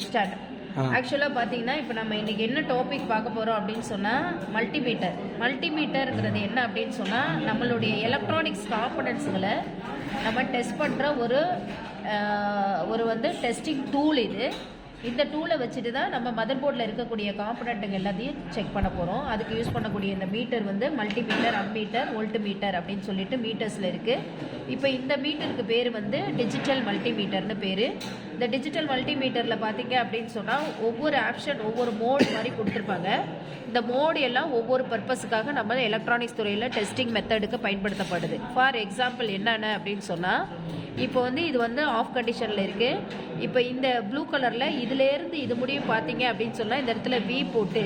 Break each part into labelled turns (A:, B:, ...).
A: Start. ஆக்சுவலாக பார்த்தீங்கன்னா இப்போ நம்ம இன்றைக்கி என்ன டாபிக் பார்க்க போகிறோம் அப்படின்னு சொன்னால் மல்டிமீட்டருங்கிறது என்ன அப்படின்னு சொன்னால் நம்மளுடைய எலக்ட்ரானிக்ஸ் காம்பனன்ட்ஸுகளை நம்ம டெஸ்ட் பண்ணுற ஒரு டெஸ்டிங் டூல் இது. இந்த டூலை வச்சுட்டு தான் நம்ம மதர் போர்டில் இருக்கக்கூடிய காம்பனண்ட்டுங்க எல்லாத்தையும் செக் பண்ண போகிறோம். அதுக்கு யூஸ் பண்ணக்கூடிய இந்த meter multimeter, ammeter, volt meter அப்படின்னு சொல்லிட்டு மீட்டர்ஸில் இருக்குது. இப்போ இந்த மீட்டருக்கு பேர் டிஜிட்டல் மல்டிமீட்டர்னு பேர். இந்த டிஜிட்டல் மல்டிமீட்டரில் பார்த்தீங்க அப்படின்னு சொன்னால் ஒவ்வொரு ஆப்ஷன் ஒவ்வொரு மோட் மாதிரி கொடுத்துருப்பாங்க. இந்த மோடு எல்லாம் ஒவ்வொரு பர்பஸுக்காக நம்ம எலக்ட்ரானிக்ஸ் துறையில் டெஸ்டிங் மெத்தடுக்கு பயன்படுத்தப்படுது. ஃபார் எக்ஸாம்பிள் என்னென்ன அப்படின்னு சொன்னால், இப்போ இது ஆஃப் கண்டிஷனில் இருக்குது. இப்போ இந்த ப்ளூ கலரில் இதுலேருந்து இது முடியும் பார்த்தீங்க அப்படின்னு சொன்னால் இந்த இடத்துல வி போட்டு,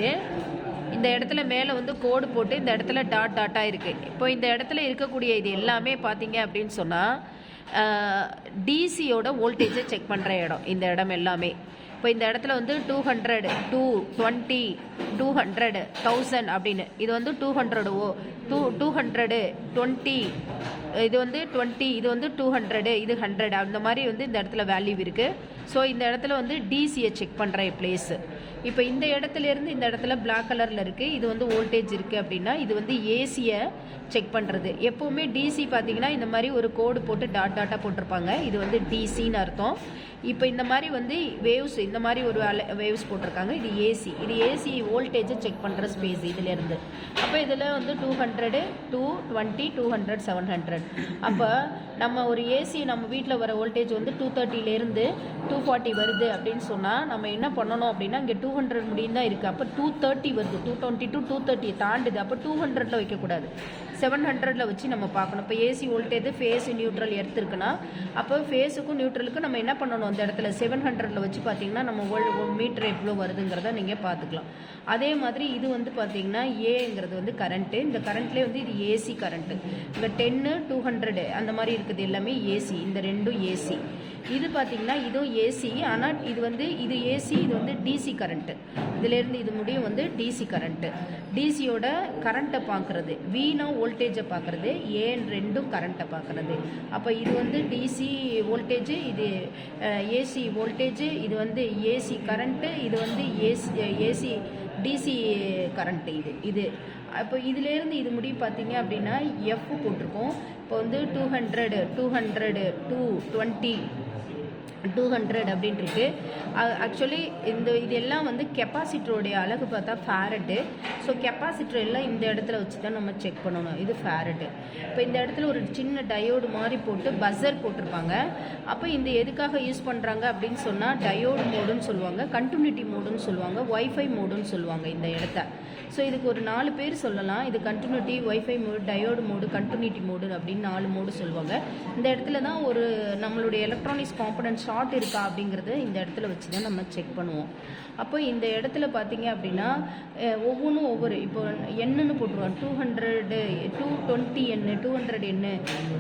A: இந்த இடத்துல மேலே கோடு போட்டு, இந்த இடத்துல டாட்டாக இருக்குது. இப்போ இந்த இடத்துல இருக்கக்கூடிய இது எல்லாமே பார்த்தீங்க அப்படின்னு சொன்னால் டிசியோட வோல்டேஜை செக் பண்ணுற இடம். இந்த இடம் எல்லாமே இப்போ இந்த இடத்துல 200, 220, 200, 1000 அப்படின்னு இது 200 200, 20, இது 20, இது 200, இது 100 அந்த மாதிரி இந்த இடத்துல வேல்யூ இருக்குது. ஸோ இந்த இடத்துல டிசியை செக் பண்ணுற பிளேஸு. இப்போ இந்த இடத்துலேருந்து இந்த இடத்துல பிளாக் கலரில் இருக்குது, இது வோல்டேஜ் இருக்குது அப்படின்னா இது ஏசியை செக் பண்ணுறது. எப்போவுமே டிசி பார்த்தீங்கன்னா இந்த மாதிரி ஒரு கோடு போட்டு டாட்டாக போட்டிருப்பாங்க. இது டிசின்னு அர்த்தம். இப்போ இந்த மாதிரி வேவ்ஸ், இந்த மாதிரி ஒரு வேவ்ஸ் போட்டிருக்காங்க. இது ஏசி வோல்டேஜை செக் பண்ணுற ஸ்பேஸ் இதிலேருந்து. அப்போ இதில் 200, 220, 200, 700. அப்போ நம்ம ஒரு ஏசி நம்ம வீட்டில் வர வோல்டேஜ் 230லேருந்து 240 வருது அப்படின்னு சொன்னால் நம்ம என்ன பண்ணணும் அப்படின்னா, இங்கே 200 முடியும் தான் இருக்குது. அப்போ 230 வருது, 220 to 230 தாண்டுது. அப்போ 200ல் வைக்கக்கூடாது, 700ல் வச்சு நம்ம பார்க்கணும். இப்போ ஏசி வோல்டேஜ் ஃபேஸ் நியூட்ரல் இருக்குன்னா, அப்போ ஃபேஸுக்கும் நியூட்ரலுக்கும் நம்ம என்ன பண்ணணும், அந்த இடத்துல 700ல் வச்சு பார்த்தீங்கன்னா நம்ம மீட்டர் எவ்வளோ வருதுங்கிறத நீங்கள் பார்த்துக்கலாம். அதே மாதிரி இது பார்த்தீங்கன்னா ஏங்கிறது கரண்ட்டு. இந்த கரண்ட்லேயே இது ஏசி கரண்ட்டு. இந்த 10, 200 அந்த மாதிரி இருக்குது எல்லாமே ஏசி. இந்த ரெண்டும் ஏசி. இது பார்த்தீங்கன்னா இதுவும் ஏசி, ஆனால் இது ஏசி, இது டிசி கரண்ட்டு. இதிலேருந்து இது முடியும் டிசி கரண்ட்டு. டிசியோட கரண்ட்டை பார்க்குறது, வீணா வோல்டேஜை பார்க்குறது, ஏன் ரெண்டும் கரண்ட்டை பார்க்குறது. அப்போ இது டிசி வோல்டேஜ், இது ஏசி வோல்டேஜ், இது ஏசி கரண்ட்டு, இது ஏசி டிசி கரண்ட்டு. இது அப்போ இதிலேருந்து இது முடிவு பார்த்தீங்க அப்படின்னா எஃப் போட்டிருக்கோம். இப்போ 200, 200, 220, 200 அப்படின்ட்டு இருக்கு. ஆக்சுவலி இதெல்லாம் கெப்பாசிட்டருடைய அழகு பார்த்தா ஃபேரட்டு. ஸோ கெப்பாசிட்டர் எல்லாம் இந்த இடத்துல வச்சு தான் நம்ம செக் பண்ணணும். இது ஃபேரட்டு. இப்போ இந்த இடத்துல ஒரு சின்ன டயோடு மாதிரி போட்டு பஸர் போட்டிருப்பாங்க. அப்போ இந்த எதுக்காக யூஸ் பண்ணுறாங்க அப்படின்னு சொன்னால், டயோடு மோடுன்னு சொல்லுவாங்க, கண்டினியூட்டி மோடுன்னு சொல்லுவாங்க, ஒய்ஃபை மோடுன்னு சொல்லுவாங்க இந்த இடத்த. ஸோ இதுக்கு ஒரு 4 பேர் சொல்லலாம். இது continuity, wifi mode, diode mode, continuity mode அப்படின்னு 4 மோடு சொல்லுவாங்க. இந்த இடத்துல தான் நம்மளுடைய எலக்ட்ரானிக்ஸ் காம்பனன்ட் ஷார்ட் இருக்கா அப்படிங்கிறது இந்த இடத்துல வச்சு தான் நம்ம செக் பண்ணுவோம். அப்போ இந்த இடத்துல பார்த்தீங்க அப்படின்னா ஒவ்வொன்றும் ஒவ்வொரு, இப்போ என்னன்னு போட்டுருவோம், 200, 220 என்ன, 200 என்ன,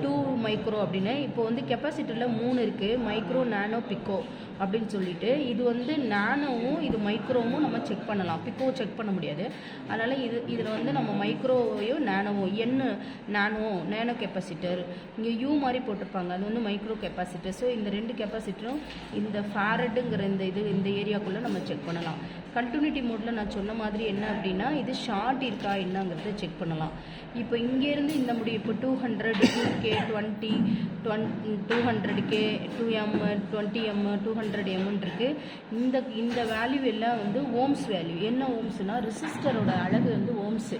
A: 2 மைக்ரோ அப்படின்னு. இப்போ கெப்பாசிட்டரில் 3 இருக்குது, மைக்ரோ, நானோ, பிக்கோ அப்படின்னு சொல்லிட்டு. இது நானோவும் இது மைக்ரோவும் நம்ம செக் பண்ணலாம், பிக்கோ செக் பண்ண முடியாது. அதனால் இதில் நம்ம மைக்ரோவையும் நானோவும், நானோ கெப்பாசிட்டர், இங்கே யூ மாதிரி போட்டிருப்பாங்க, அது மைக்ரோ கெப்பாசிட்டர். ஸோ இந்த 2 கெப்பாசிட்டரும் இந்த ஃபேரட்டுங்கிற இந்த ஏரியாக்குள்ளே நம்ம செக் பண்ணலாம். கண்டினியூட்டி மோடில் நான் சொன்ன மாதிரி என்ன அப்படின்னா, இது ஷார்ட் இருக்கா என்னங்கிறத செக் பண்ணலாம். இப்போ இங்கேருந்து இந்த முடியும், இப்போ 200, 2K, 20, 200K, 2M, 20M, 200M இருக்குது. இந்த வேல்யூ எல்லாம் ஓம்ஸ் வேல்யூ. என்ன ஓம்ஸ்னால், ரெசிஸ்டரோட அழகு ஓம்ஸு.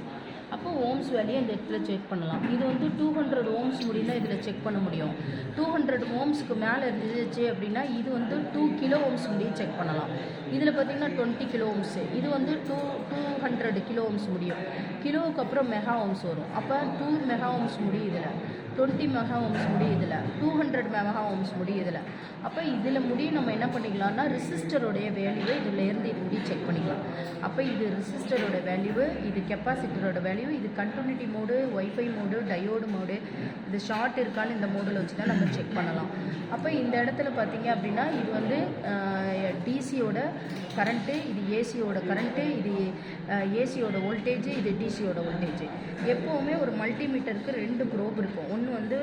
A: அப்போ ஓம்ஸ் வேல்யூ இந்த இடத்துல செக் பண்ணலாம். இது 200 ஓம்ஸ் முடிந்தால் இதில் செக் பண்ண முடியும். 200 ஓம்ஸுக்கு மேலே இருந்துச்சு அப்படின்னா இது 2 கிலோ ஓம்ஸ் முடியும் செக் பண்ணலாம். இதில் பார்த்திங்கன்னா 20 கிலோ ஓம்ஸு. இது 200 கிலோ ஓம்ஸ் முடியும். கிலோவுக்கு அப்புறம் மெகா ஓம்ஸ் வரும். அப்போ 2 மெகா ஓம்ஸ் முடியும் இதில், 20 மெகா ஓம்ஸ் முடியும் இதில், 200 மெகா ஓம்ஸ் முடியும் இதில். அப்போ இதில் முடியும் நம்ம என்ன பண்ணிக்கலாம்னா, ரெசிஸ்டரோடைய வேல்யூவை இதிலேருந்து இது முடியும் செக் பண்ணிக்கலாம். அப்போ இது ரெசிஸ்டரோட வேல்யூவு, இது கெப்பாசிட்டரோட வேல்யூ, இது continuity mode, wifi mode, diode mode, இது ஷார்ட் இருக்கான்னு இந்த மோடில் வச்சு தான் நம்ம செக் பண்ணலாம். அப்போ இந்த இடத்துல பார்த்தீங்க அப்படின்னா இது டிசியோட கரண்ட்டு, இது ஏசியோட கரண்ட்டு, இது ஏசியோட வோல்டேஜ், இது டிசியோட வோல்டேஜ். எப்போவுமே ஒரு மல்டிமீட்டருக்கு 2 ப்ரோப் இருக்கும். ஒன்று